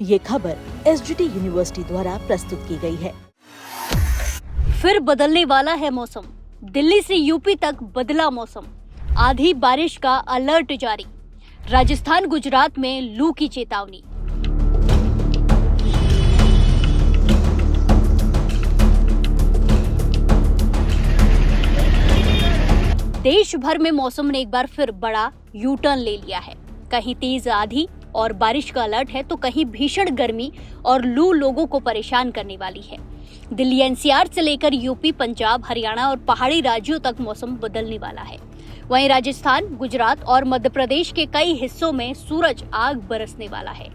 ये खबर SGT university द्वारा प्रस्तुत की गई है। फिर बदलने वाला है मौसम। दिल्ली से यूपी तक बदला मौसम। आधी बारिश का अलर्ट जारी। राजस्थान गुजरात में लू की चेतावनी। देश भर में मौसम ने एक बार फिर बड़ा यू टर्न ले लिया है। कहीं तेज आंधी और बारिश का अलर्ट है तो कहीं भीषण गर्मी और लू लोगों को परेशान करने वाली है। दिल्ली एनसीआर से लेकर यूपी, पंजाब, हरियाणा और पहाड़ी राज्यों तक मौसम बदलने वाला है। वहीं राजस्थान, गुजरात और मध्य प्रदेश के कई हिस्सों में सूरज आग बरसने वाला है।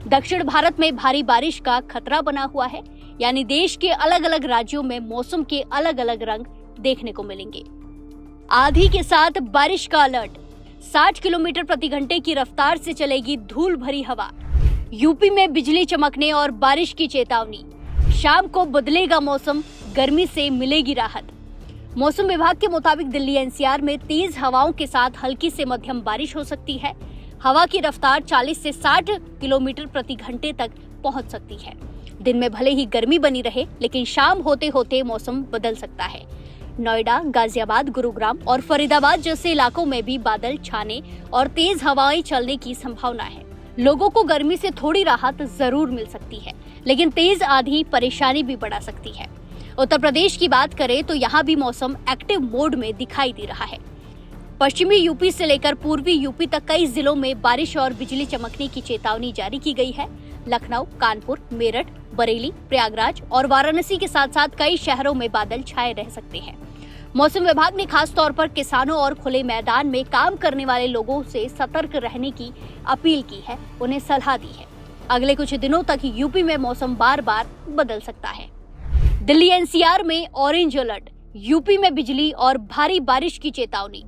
दक्षिण भारत में भारी बारिश का खतरा बना हुआ है, यानी देश के अलग अलग राज्यों में मौसम के अलग अलग रंग देखने को मिलेंगे। आंधी के साथ बारिश का अलर्ट। 60 किलोमीटर प्रति घंटे की रफ्तार से चलेगी धूल भरी हवा। यूपी में बिजली चमकने और बारिश की चेतावनी। शाम को बदलेगा मौसम, गर्मी से मिलेगी राहत। मौसम विभाग के मुताबिक दिल्ली एनसीआर में तेज हवाओं के साथ हल्की से मध्यम बारिश हो सकती है। हवा की रफ्तार 40 से 60 किलोमीटर प्रति घंटे तक पहुंच सकती है। दिन में भले ही गर्मी बनी रहे, लेकिन शाम होते होते मौसम बदल सकता है। नोएडा, गाजियाबाद, गुरुग्राम और फरीदाबाद जैसे इलाकों में भी बादल छाने और तेज हवाएं चलने की संभावना है। लोगों को गर्मी से थोड़ी राहत जरूर मिल सकती है, लेकिन तेज आंधी परेशानी भी बढ़ा सकती है। उत्तर प्रदेश की बात करें तो यहाँ भी मौसम एक्टिव मोड में दिखाई दे रहा है। पश्चिमी यूपी से लेकर पूर्वी यूपी तक कई जिलों में बारिश और बिजली चमकने की चेतावनी जारी की गई है। लखनऊ, कानपुर, मेरठ, बरेली, प्रयागराज और वाराणसी के साथ साथ कई शहरों में बादल छाए रह सकते हैं। मौसम विभाग ने खास तौर पर किसानों और खुले मैदान में काम करने वाले लोगों से सतर्क रहने की अपील की है, उन्हें सलाह दी है। अगले कुछ दिनों तक यूपी में मौसम बार बार बदल सकता है। दिल्ली एनसीआर में ऑरेंज अलर्ट। यूपी में बिजली और भारी बारिश की चेतावनी।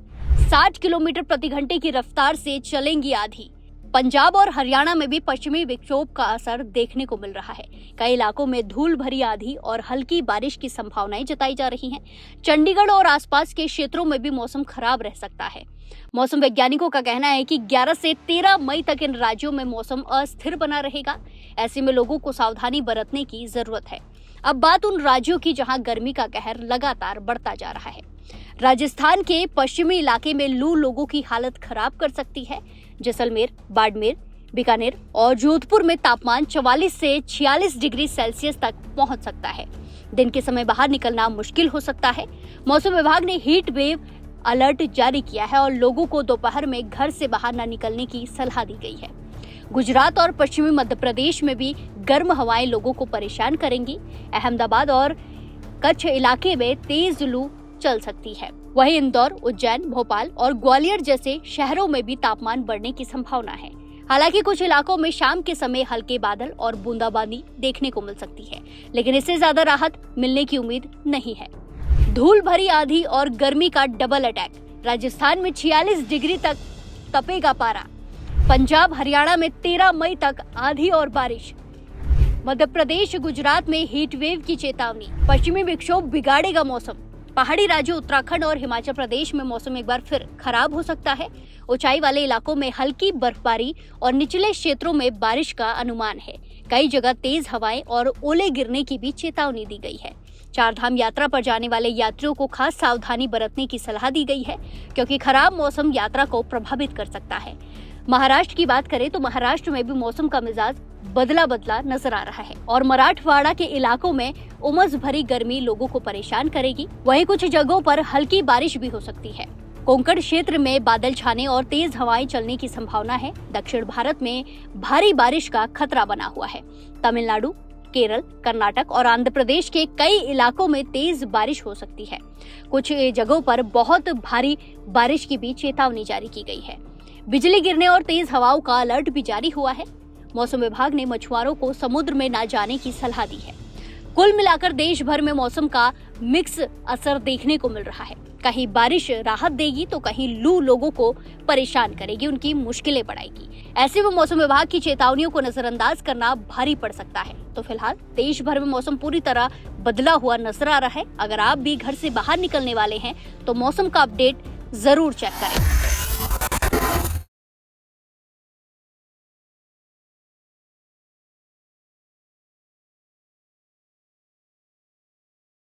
60 किलोमीटर प्रति घंटे की रफ्तार से चलेंगी आंधी। पंजाब और हरियाणा में भी पश्चिमी विक्षोभ का असर देखने को मिल रहा है। कई इलाकों में धूल भरी आंधी और हल्की बारिश की संभावनाएं जताई जा रही हैं। चंडीगढ़ और आसपास के क्षेत्रों में भी मौसम खराब रह सकता है। मौसम वैज्ञानिकों का कहना है कि 11 से 13 मई तक इन राज्यों में मौसम अस्थिर बना रहेगा। ऐसे में लोगों को सावधानी बरतने की जरूरत है। अब बात उन राज्यों की जहां गर्मी का कहर लगातार बढ़ता जा रहा है। राजस्थान के पश्चिमी इलाके में लू लोगों की हालत खराब कर सकती है। जैसलमेर, बाड़मेर, बीकानेर और जोधपुर में तापमान 44 से 46 डिग्री सेल्सियस तक पहुंच सकता है। दिन के समय बाहर निकलना मुश्किल हो सकता है। मौसम विभाग ने हीट वेव अलर्ट जारी किया है और लोगों को दोपहर में घर से बाहर न निकलने की सलाह दी गई है। गुजरात और पश्चिमी मध्य प्रदेश में भी गर्म हवाएं लोगों को परेशान करेंगी। अहमदाबाद और कच्छ इलाके में तेज लू चल सकती है। वहीं इंदौर, उज्जैन, भोपाल और ग्वालियर जैसे शहरों में भी तापमान बढ़ने की संभावना है। हालांकि कुछ इलाकों में शाम के समय हल्के बादल और बूंदाबांदी देखने को मिल सकती है, लेकिन इससे ज्यादा राहत मिलने की उम्मीद नहीं है। धूल भरी आंधी और गर्मी का डबल अटैक। राजस्थान में 46 डिग्री तक तपेगा पारा। पंजाब, हरियाणा में 13 मई तक आंधी और बारिश। मध्य प्रदेश, गुजरात में हीट वेव की चेतावनी। पश्चिमी विक्षोभ बिगाड़ेगा मौसम। पहाड़ी राज्यों उत्तराखंड और हिमाचल प्रदेश में मौसम एक बार फिर खराब हो सकता है। ऊंचाई वाले इलाकों में हल्की बर्फबारी और निचले क्षेत्रों में बारिश का अनुमान है। कई जगह तेज हवाएं और ओले गिरने की भी चेतावनी दी गई है। चारधाम यात्रा पर जाने वाले यात्रियों को खास सावधानी बरतने की सलाह दी गई है, क्योंकि खराब मौसम यात्रा को प्रभावित कर सकता है। महाराष्ट्र की बात करें तो महाराष्ट्र में भी मौसम का मिजाज बदला बदला नजर आ रहा है और मराठवाड़ा के इलाकों में उमस भरी गर्मी लोगों को परेशान करेगी। वहीं कुछ जगहों पर हल्की बारिश भी हो सकती है। कोंकण क्षेत्र में बादल छाने और तेज हवाएं चलने की संभावना है। दक्षिण भारत में भारी बारिश का खतरा बना हुआ है। तमिलनाडु, केरल, कर्नाटक और आंध्र प्रदेश के कई इलाकों में तेज बारिश हो सकती है। कुछ जगहों पर बहुत भारी बारिश की भी चेतावनी जारी की गई है। बिजली गिरने और तेज हवाओं का अलर्ट भी जारी हुआ है। मौसम विभाग ने मछुआरों को समुद्र में न जाने की सलाह दी है। कुल मिलाकर देश भर में मौसम का मिक्स असर देखने को मिल रहा है। कहीं बारिश राहत देगी तो कहीं लू लोगों को परेशान करेगी, उनकी मुश्किलें बढ़ाएगी। ऐसे में मौसम विभाग की चेतावनियों को नजरअंदाज करना भारी पड़ सकता है। तो फिलहाल देश भर में मौसम पूरी तरह बदला हुआ नजर आ रहा है। अगर आप भी घर से बाहर निकलने वाले हैं तो मौसम का अपडेट जरूर चेक करें।